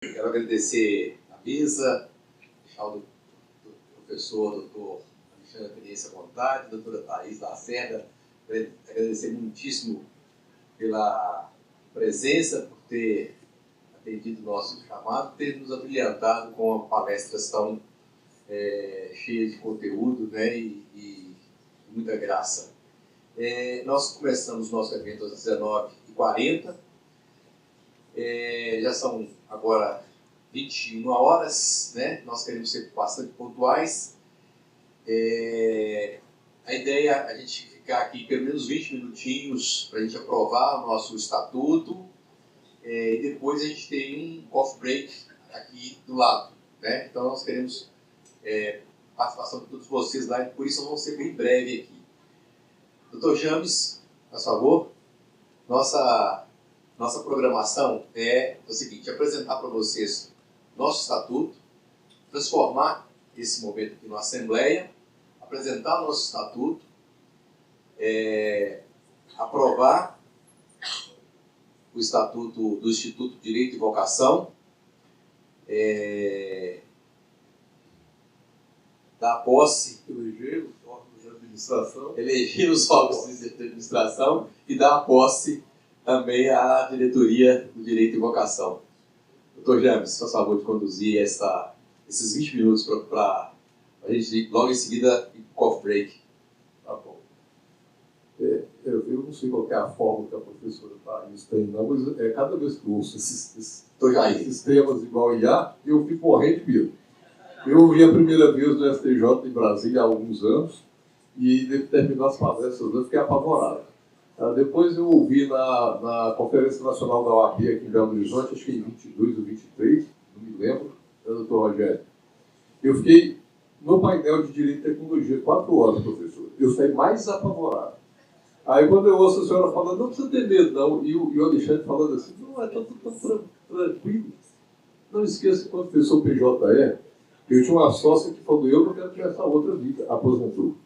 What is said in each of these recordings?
Quero agradecer a mesa, ao professor, doutor Alexandre Pereira Vontade, doutora Thaís Lacerda, agradecer muitíssimo pela presença, por ter atendido o nosso chamado, ter nos abrilhantado com palestras tão cheias de conteúdo, né, e muita graça. Nós começamos nosso evento às 19h40, já são agora 21 horas, né? Nós queremos ser bastante pontuais. A ideia é a gente ficar aqui pelo menos 20 minutinhos para a gente aprovar o nosso estatuto, e depois a gente tem um coffee break aqui do lado, né? Então nós queremos participação de todos vocês lá, e por isso vamos ser bem breve aqui. Doutor James, por favor. Nossa programação é o seguinte: apresentar para vocês nosso estatuto, transformar esse momento aqui numa assembleia, apresentar o nosso estatuto, aprovar o estatuto do Instituto de Direito e Vocação, dar posse, eleger os órgãos de administração e dar posse também à diretoria do Direito e Vocação. Doutor James, faz favor de conduzir esses 20 minutos para a gente logo em seguida ir para o coffee break. Tá bom. Eu não sei qual é a forma que a professora Thaís tem, não, mas cada vez que eu ouço esses temas igual IA, eu fico morrendo de medo. Eu ouvi a primeira vez no STJ em Brasília há alguns anos, e devo terminar as palestras, eu fiquei apavorado. Depois eu ouvi na Conferência Nacional da OAB aqui em Belo Horizonte, acho que em 22 ou 23, não me lembro, doutor Rogério. Eu fiquei no painel de Direito e Tecnologia 4 horas, professor. Eu saí mais apavorado. Aí quando eu ouço a senhora falando, não precisa ter medo não, e o Alexandre falando assim, não, está tudo tão tranquilo. Não esqueça que quando fez o PJE, eu tinha uma sócia que falou, eu não quero ter essa outra vida, aposentou,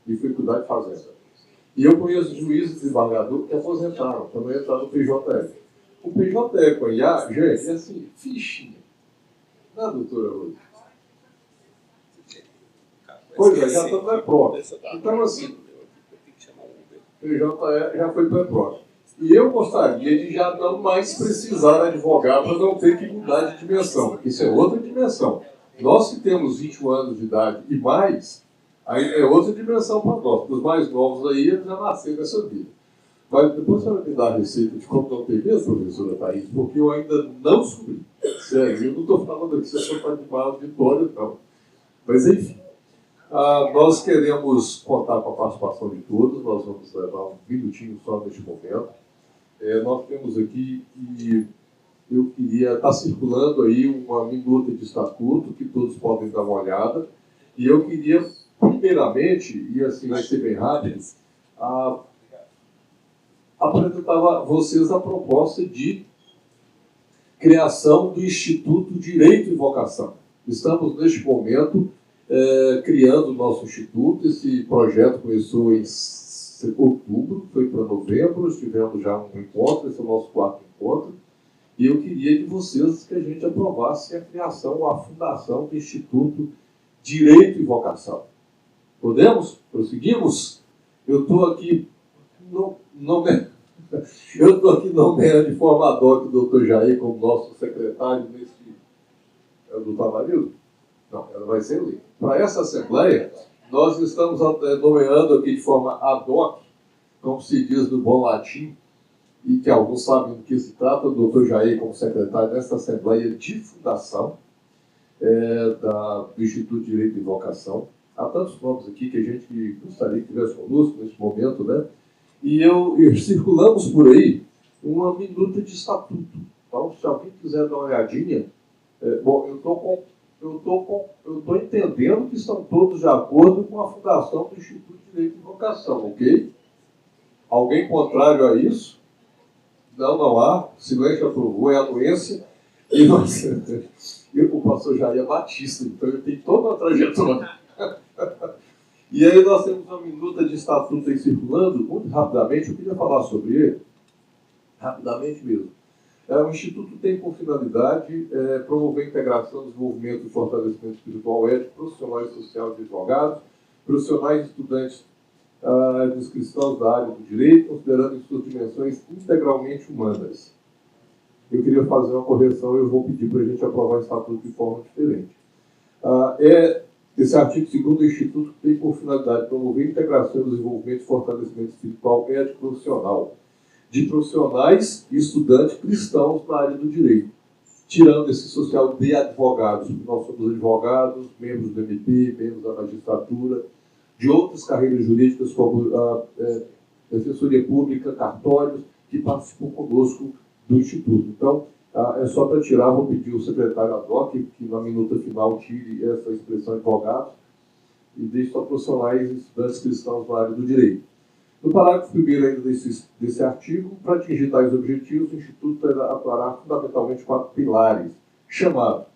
e fui cuidar de fazenda. E eu conheço juízes e desembargadores que aposentaram, também entraram no PJE. O PJE com a IA, gente, é assim, fichinha. Não é, doutora Rose? Pois é, já está pré-prova. Então, assim, o PJE já foi pré-prova. E eu gostaria de já não mais precisar advogar para não ter que mudar de dimensão. Isso é outra dimensão. Nós que temos 21 anos de idade e mais, aí é outra dimensão para nós. Os mais novos aí já nasceram nessa vida. Mas depois você vai me dar a receita de como não ter medo, professora Thaís, porque eu ainda não descobri. Sério, eu não estou falando aqui só para animar a auditória, não. Mas enfim, nós queremos contar com a participação de todos, nós vamos levar um minutinho só neste momento. Nós temos aqui, e eu queria estar circulando aí uma minuta de estatuto, que todos podem dar uma olhada, e eu queria, primeiramente, e assim vai ser bem rápido, apresentar a vocês a proposta de criação do Instituto Direito e Vocação. Estamos, neste momento, criando o nosso instituto. Esse projeto começou em outubro, foi para novembro, tivemos já um encontro, esse é o nosso 4º encontro, e eu queria de vocês que a gente aprovasse a criação, a fundação do Instituto Direito e Vocação. Podemos? Prosseguimos? Eu estou aqui eu estou aqui nomeando de forma ad hoc o doutor Jair como nosso secretário nesse... É o doutor Amarildo? Não, ela vai ser eleita. Para essa Assembleia, nós estamos nomeando aqui de forma ad hoc, como se diz no bom latim, e que alguns sabem do que se trata, o doutor Jair como secretário desta Assembleia de Fundação do Instituto de Direito e Vocação. Há tantos nomes aqui que a gente gostaria que tivesse conosco nesse momento, né? E circulamos por aí uma minuta de estatuto. Então, se alguém quiser dar uma olhadinha, eu estou entendendo que estão todos de acordo com a fundação do Instituto de Direito e Vocação, ok? Alguém contrário a isso? Não há. Silêncio aprovou, é a doença. E o pastor Jair é batista, então ele tem toda uma trajetória. E aí nós temos uma minuta de estatuto aí circulando, muito rapidamente. Eu queria falar sobre ele, rapidamente mesmo. O Instituto tem por finalidade promover a integração, desenvolvimento e fortalecimento espiritual, ético, profissional e social de advogados, profissionais e estudantes dos cristãos da área do direito, considerando em suas dimensões integralmente humanas. Eu queria fazer uma correção e eu vou pedir para a gente aprovar o estatuto de forma diferente. Esse artigo 2º do Instituto tem por finalidade promover a integração, desenvolvimento e fortalecimento espiritual, ético e profissional de profissionais e estudantes cristãos na área do direito, tirando esse social de advogados. Nós somos advogados, membros do MP, membros da magistratura, de outras carreiras jurídicas, como a Defensoria Pública, cartórios, que participam conosco do Instituto. Então, é só para tirar, vou pedir ao secretário Adoc, que na minuta final tire essa expressão advogados e deixe só profissionais e estudantes cristãos na área do direito. No parágrafo 1º ainda desse artigo, para atingir tais objetivos, o Instituto atuará fundamentalmente 4 pilares, chamados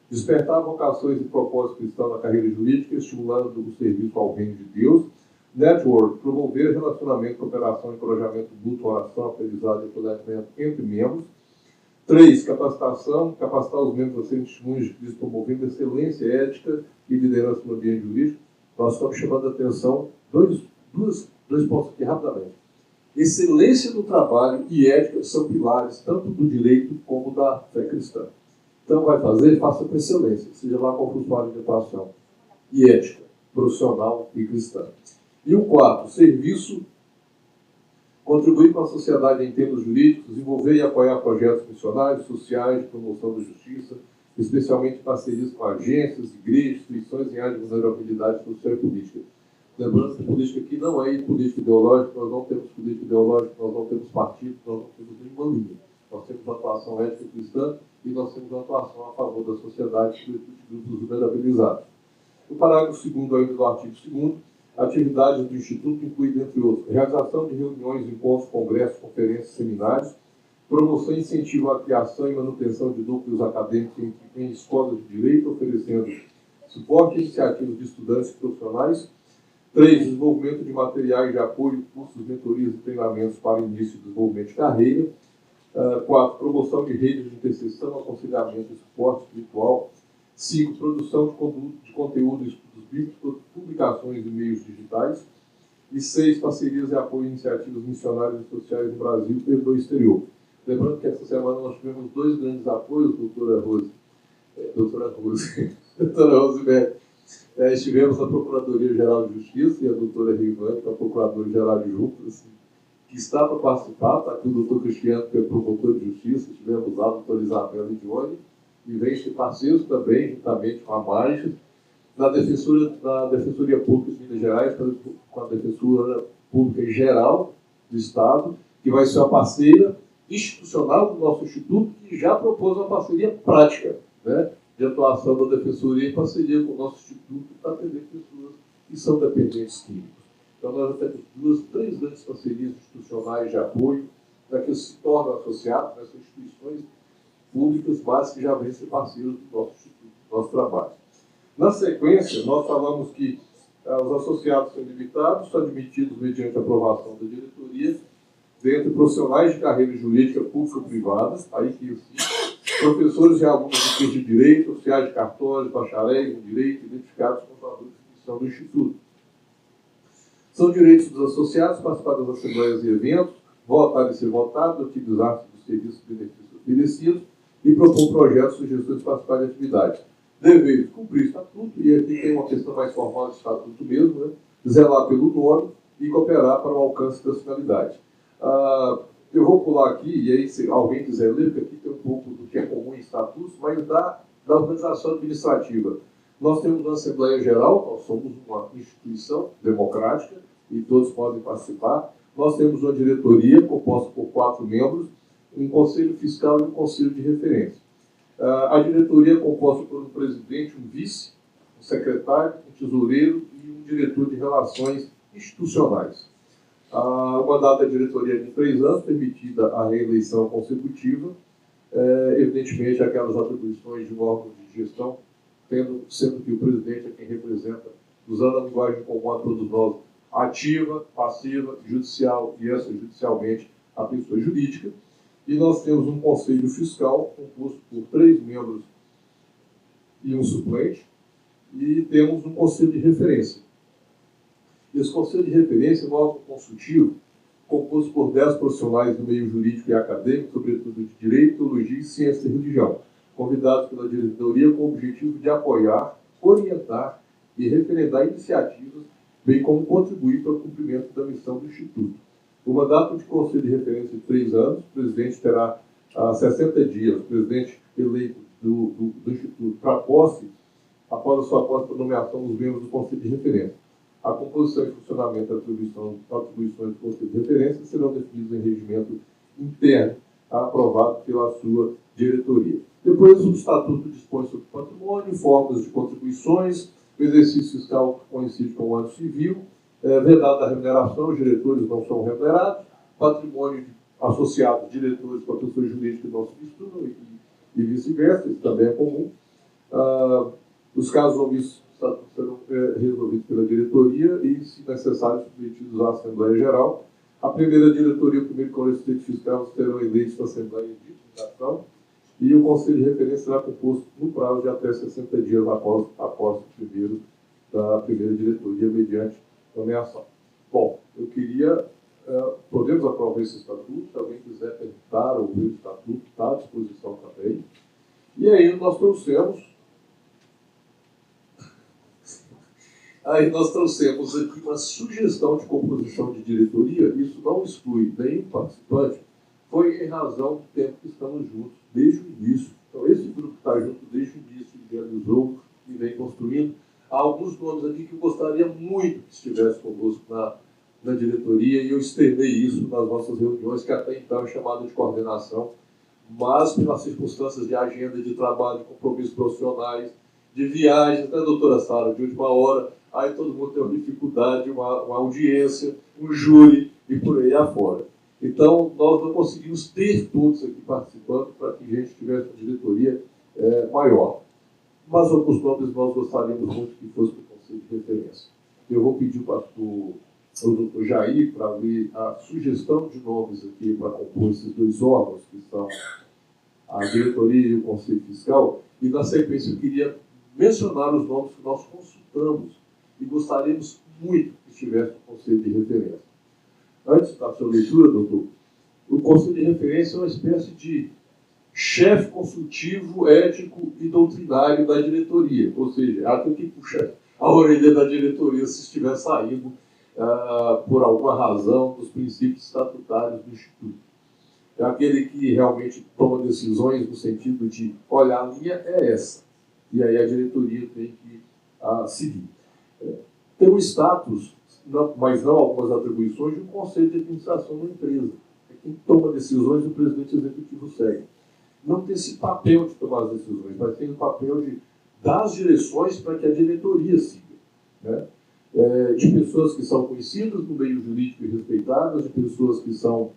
despertar vocações e propósitos cristãos na carreira jurídica, estimulando o serviço ao reino de Deus. Network, promover relacionamento, cooperação, encorajamento mútuo, oração, aprendizado e empoderamento entre membros. 3, capacitação, capacitar os membros a serem testemunhas de Cristo, promovendo excelência ética e liderança no ambiente jurídico. Nós estamos chamando a atenção dois pontos aqui rapidamente. Excelência no trabalho e ética são pilares tanto do direito como da fé cristã. Então, faça com excelência, seja lá qual for sua área de atuação. E ética, profissional e cristã. E o 4, serviço, contribuir com a sociedade em termos jurídicos, desenvolver e apoiar projetos missionários, sociais, de promoção da justiça, especialmente parcerias com agências, igrejas, instituições em área de vulnerabilidade social e política. Lembrando que política aqui não é política ideológica, nós não temos política ideológica, nós não temos partido, nós não temos nenhuma linha. Nós temos uma atuação ética cristã e nós temos uma atuação a favor da sociedade, sobretudo de grupos vulnerabilizados. No parágrafo 2º ainda do artigo 2º, atividades do Instituto incluem, dentre outros, realização de reuniões, encontros, congressos, conferências, seminários, promoção e incentivo à criação e manutenção de núcleos acadêmicos em escolas de direito, oferecendo suporte a iniciativas de estudantes e profissionais. 3, desenvolvimento de materiais de apoio, cursos, mentorias e treinamentos para início e desenvolvimento de carreira. 4, promoção de redes de intercessão, aconselhamento e suporte espiritual. 5, produção de conteúdo e estudos bíblicos, publicações e meios digitais. E 6, parcerias e apoio a iniciativas missionárias e sociais no Brasil e no exterior. Lembrando que essa semana nós tivemos 2 grandes apoios, doutora Rosemary. Estivemos na Procuradoria-Geral de Justiça e a doutora Rivane, que é a Procuradora-Geral adjunta, assim, que está para participar, está aqui o doutor Cristiano, que é promotor de justiça, estivemos lá, a doutora Isabela Idione, e vem ser parceiros também, juntamente com a Marcha, na Defensoria Pública de Minas Gerais, com a Defensoria Pública Geral do Estado, que vai ser uma parceira institucional do nosso Instituto, que já propôs uma parceria prática, né, de atuação da Defensoria em parceria com o nosso Instituto para atender pessoas que são dependentes químicos. Então, nós temos 3 grandes parcerias institucionais de apoio para que se tornem associados nessas instituições públicas, mas que já vêm ser parceiros do nosso Instituto, do nosso trabalho. Na sequência, nós falamos que os associados são limitados, são admitidos mediante aprovação da diretoria, dentre profissionais de carreira jurídica pública ou privada, aí que eu cito, professores e alunos de curso de direito, oficiais de cartórios, bacharéis em direito, identificados como alunos de instituição do Instituto. São direitos dos associados participar das assembleias e eventos, votar e ser votado, utilizar-se dos serviços e benefícios oferecidos e propor projetos, sugestões, participar de atividades. Dever cumprir o estatuto, e aqui tem uma questão mais formal do estatuto mesmo, né? Zelar pelo nome e cooperar para o alcance das finalidades. Eu vou pular aqui, e aí se alguém quiser ler, porque aqui tem um pouco do que é comum em estatutos, mas da organização administrativa. Nós temos uma Assembleia Geral, nós somos uma instituição democrática e todos podem participar. Nós temos uma diretoria composta por 4 membros, um conselho fiscal e um conselho de referência. A diretoria é composta por um presidente, um vice, um secretário, um tesoureiro e um diretor de relações institucionais. O mandato da diretoria é de 3 anos, permitida a reeleição consecutiva, evidentemente aquelas atribuições de um órgão de gestão, sendo que o presidente é quem representa, usando a linguagem comum a todos nós, ativa, passiva, judicial e extrajudicialmente a pessoa jurídica. E nós temos um conselho fiscal composto por 3 membros e um suplente, e temos um conselho de referência. Esse conselho de referência é um órgão consultivo composto por 10 profissionais do meio jurídico e acadêmico, sobretudo de direito, teologia, ciência e religião, convidados pela diretoria com o objetivo de apoiar, orientar e referendar iniciativas, bem como contribuir para o cumprimento da missão do Instituto. O mandato de conselho de referência de 3 anos, o presidente terá 60 dias, o presidente eleito do Instituto, para posse, após a sua posse para nomeação dos membros do conselho de referência. A composição e funcionamento das atribuições do conselho de referência serão definidos em regimento interno, aprovado pela sua diretoria. Depois, o estatuto dispõe sobre patrimônio, formas de contribuições, o exercício fiscal conhecido como ano civil, vedada a remuneração, os diretores não são remunerados, patrimônio associado, diretores com a pessoa jurídica não substituem e vice-versa, isso também é comum. Os casos omissos serão resolvidos pela diretoria e, se necessário, submetidos à Assembleia Geral. A primeira diretoria e o primeiro coletivo fiscal serão eleitos na Assembleia de Indicação e o Conselho de Referência será composto no prazo de até 60 dias após o primeiro da primeira diretoria, mediante nomeação. Bom, eu queria... podemos aprovar esse estatuto, se alguém quiser perguntar ou ver o estatuto, está à disposição também. E aí nós trouxemos aqui uma sugestão de composição de diretoria. Isso não exclui nenhum participante, foi em razão do tempo que estamos juntos desde o início. Então, esse grupo que está junto desde o início, idealizou e vem construindo. Há alguns nomes aqui que eu gostaria muito que estivesse conosco na diretoria, e eu externei isso nas nossas reuniões, que até então é chamada de coordenação, mas pelas circunstâncias de agenda, de trabalho, de compromissos profissionais, de viagens, né, doutora Sara, de última hora, aí todo mundo tem uma dificuldade, uma audiência, um júri e por aí afora. Então, nós não conseguimos ter todos aqui participando para que a gente tivesse uma diretoria maior. Mas alguns nomes nós gostaríamos muito que fosse para o Conselho de Referência. Eu vou pedir para o doutor Jair para ler a sugestão de nomes aqui para compor esses 2 órgãos, que são a diretoria e o Conselho Fiscal, e na sequência eu queria mencionar os nomes que nós consultamos e gostaríamos muito que estivesse no Conselho de Referência. Antes da sua leitura, doutor, o Conselho de Referência é uma espécie de chefe consultivo, ético e doutrinário da diretoria, ou seja, é aquele que puxa a orelha da diretoria se estiver saindo por alguma razão dos princípios estatutários do Instituto. É aquele que realmente toma decisões no sentido de, olha, a linha é essa, e aí a diretoria tem que seguir. Tem o status, mas não algumas atribuições, de um conselho de administração da empresa. É quem toma decisões e o presidente executivo segue. Não tem esse papel de tomar as decisões, mas tem o papel de dar as direções para que a diretoria siga, né? De pessoas que são conhecidas no meio jurídico e respeitadas, de pessoas que são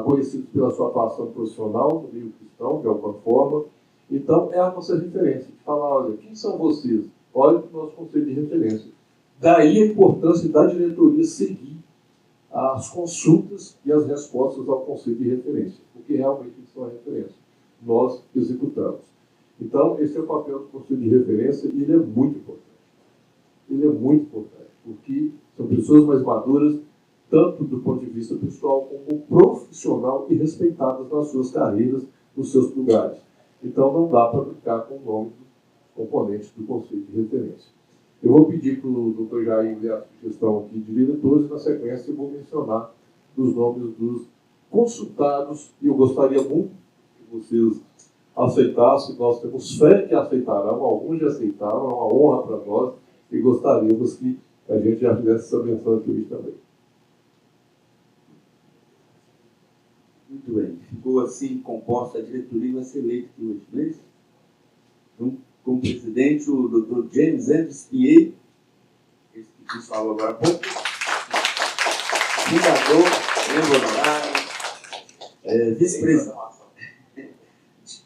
conhecidas pela sua atuação profissional no meio cristão, de alguma forma. Então, é a nossa referência, de falar, olha, quem são vocês? Olha para o nosso conselho de referência. Daí a importância da diretoria seguir as consultas e as respostas ao conselho de referência, porque realmente eles são a referência. Nós executamos. Então, esse é o papel do conselho de referência e ele é muito importante. Ele é muito importante, porque são pessoas mais maduras, tanto do ponto de vista pessoal como profissional, e respeitadas nas suas carreiras, nos seus lugares. Então, não dá para brincar com o nome dos componentes do conselho de referência. Eu vou pedir para o doutor Jair ler a sugestão aqui de diretores, e na sequência eu vou mencionar os nomes dos consultados, e eu gostaria muito que vocês aceitassem. Nós temos fé que aceitarão, alguns já aceitaram, é uma honra para nós, e gostaríamos que a gente já fizesse essa menção aqui hoje também. Muito bem. Ficou assim composta a diretoria, vai ser eleito aqui hoje, não é isso? Então, como presidente, o Dr. James Andrews Pinheiro, esse que nos falou agora há pouco, fundador, membro honorário,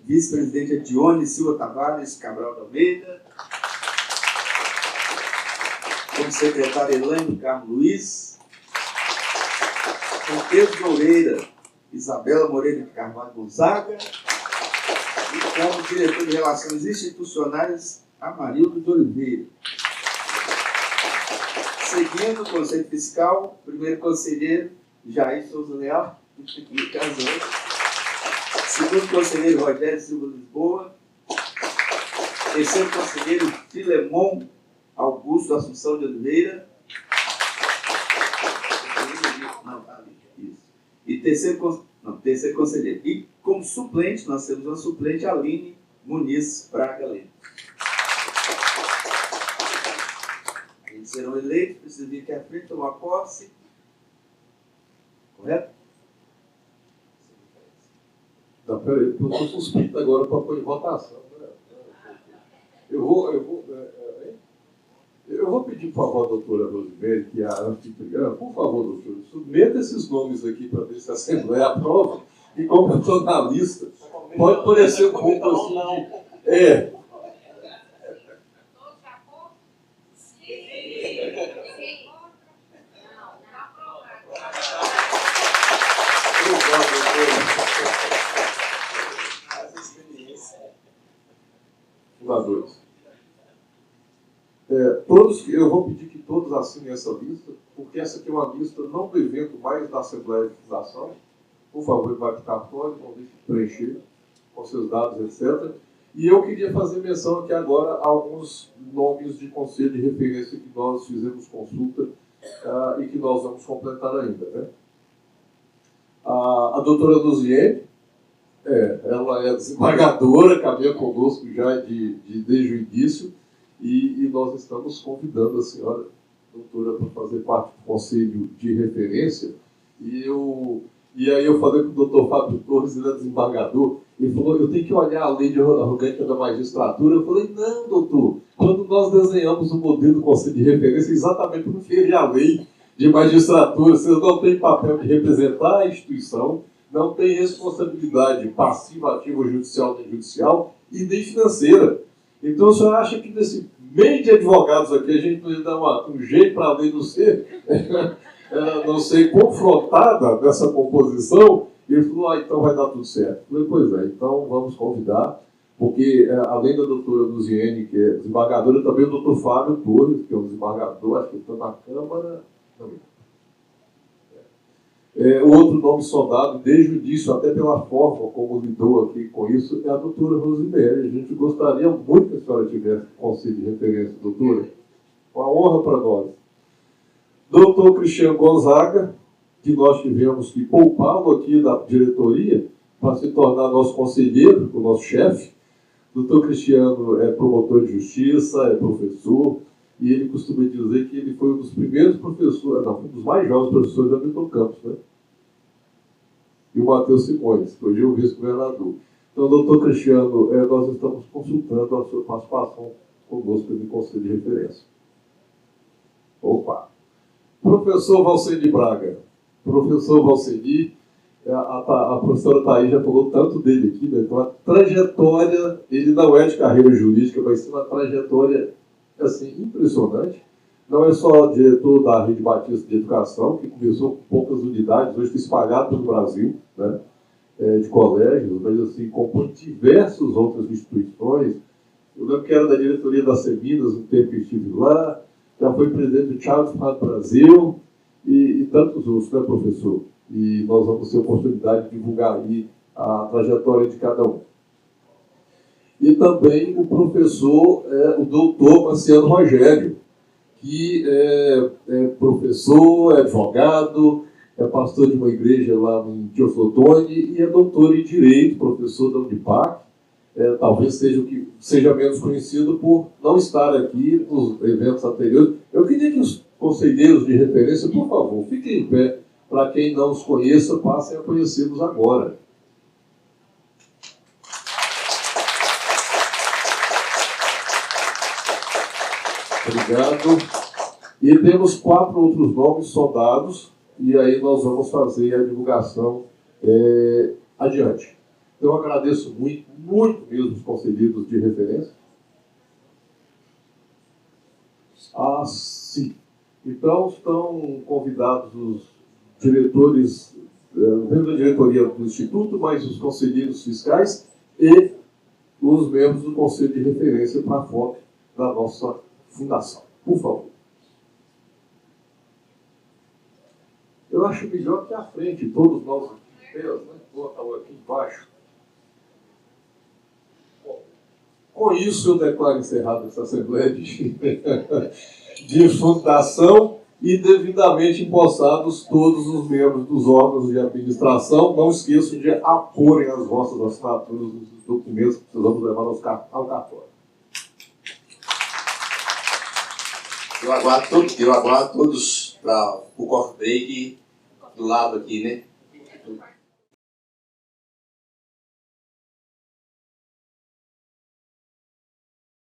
vice-presidente Dione Silva Tavares Cabral de Almeida, como secretário Elaine Carmo Luiz, Pedro Moreira, Isabela Moreira de Carvalho Gonzaga. E como diretor de Relações Institucionais, Amarildo de Oliveira. Seguindo o Conselho Fiscal, primeiro conselheiro, Jair Souza Leal, que casou. Segundo conselheiro, Rogério Silva Lisboa. Terceiro conselheiro, Filemon Augusto Assunção de Oliveira. E terceiro conselheiro. E como suplente, nós temos uma suplente, Aline Muniz Braga Lemos. Eles serão eleitos, precisam vir aqui à frente, tomar posse. Correto? Não, peraí, eu estou suspeito agora para pôr em votação. Né? Eu vou pedir, por favor, a doutora Rosemary, que é a anfitriã, por favor, doutora, submeta esses nomes aqui para ver se a Assembleia aprova. E como eu estou na lista, pode parecer um pouco assim de... Fundadores. Eu vou pedir que todos assinem essa lista, porque essa aqui é uma lista não do evento, mais da Assembleia de Fundação. Por favor, vai para o cartório, não deixe de preencher com seus dados, etc. E eu queria fazer menção aqui agora a alguns nomes de conselho de referência que nós fizemos consulta e que nós vamos completar ainda. Né? A doutora Luziene, ela é desembargadora, caminha conosco já desde o início, e nós estamos convidando a senhora, doutora, para fazer parte do conselho de referência. E aí eu falei com o doutor Fábio Torres, ele é desembargador, ele falou, eu tenho que olhar a lei de orgânica da magistratura. Eu falei, não, doutor, quando nós desenhamos o modelo do conselho de referência, exatamente para ferir a lei de magistratura, vocês não têm papel de representar a instituição, não tem responsabilidade passiva, ativa ou judicial, nem judicial, e nem financeira. Então, o senhor acha que nesse meio de advogados aqui, a gente não ia dar um jeito para a lei não ser confrontada nessa composição? E ele falou, então vai dar tudo certo. Eu falei, pois é, então vamos convidar, porque além da doutora Luziene, que é desembargadora, também o doutor Fábio Torres, que é um desembargador, acho que está na Câmara... O outro nome sondado, desde o início, até pela forma como lidou aqui com isso, é a doutora Rosemary. A gente gostaria muito que a senhora tivesse conselho de referência, doutora. Uma honra para nós. Doutor Cristiano Gonzaga, que nós tivemos que poupá-lo aqui da diretoria para se tornar nosso conselheiro, o nosso chefe. Doutor Cristiano é promotor de justiça, é professor, e ele costuma dizer que ele foi um dos primeiros professores, um dos mais jovens professores da Milton Campos, né? E o Matheus Simões, que hoje é o vice-governador. Então, doutor Cristiano, nós estamos consultando a sua participação conosco no Conselho de Referência. Opa! Professor Valceni Braga. Professor Valceni, a professora Thaís já falou tanto dele aqui, né? Então, a trajetória, ele não é de carreira jurídica, mas sim uma trajetória assim, impressionante. Não é só diretor da Rede Batista de Educação, que começou com poucas unidades, hoje está espalhado pelo Brasil, né, de colégios, mas assim, compõe diversas outras instituições. Eu lembro que era da diretoria da Seminas, no tempo que estive lá, já foi presidente do Charles Pratt Brasil e tantos outros, né, professor? E nós vamos ter a oportunidade de divulgar aí a trajetória de cada um. E também o professor, o doutor Marciano Rogério, que é professor, é advogado, é pastor de uma igreja lá em Teoflotone e é doutor em Direito, professor da Unipac. Talvez seja o que seja menos conhecido por não estar aqui nos eventos anteriores. Eu queria que os conselheiros de referência, por favor, fiquem em pé, para quem não os conheça, passem a conhecê-los agora. Obrigado. E temos 4 outros nomes sondados, e aí nós vamos fazer a divulgação adiante. Então, eu agradeço muito, muito mesmo os conselheiros de referência. Sim. Então, estão convidados os diretores membros da diretoria do Instituto, mais os conselheiros fiscais e os membros do Conselho de Referência para a foto da nossa fundação. Por favor. Eu acho melhor que à frente, todos nós aqui, né? Vou estar aqui embaixo. Bom, com isso, eu declaro encerrada essa Assembleia de fundação e devidamente empossados todos os membros dos órgãos de administração. Não esqueçam de aporem as vossas assinaturas dos documentos que precisamos levar ao cartório. Eu aguardo todos para o coffee break do lado aqui, né?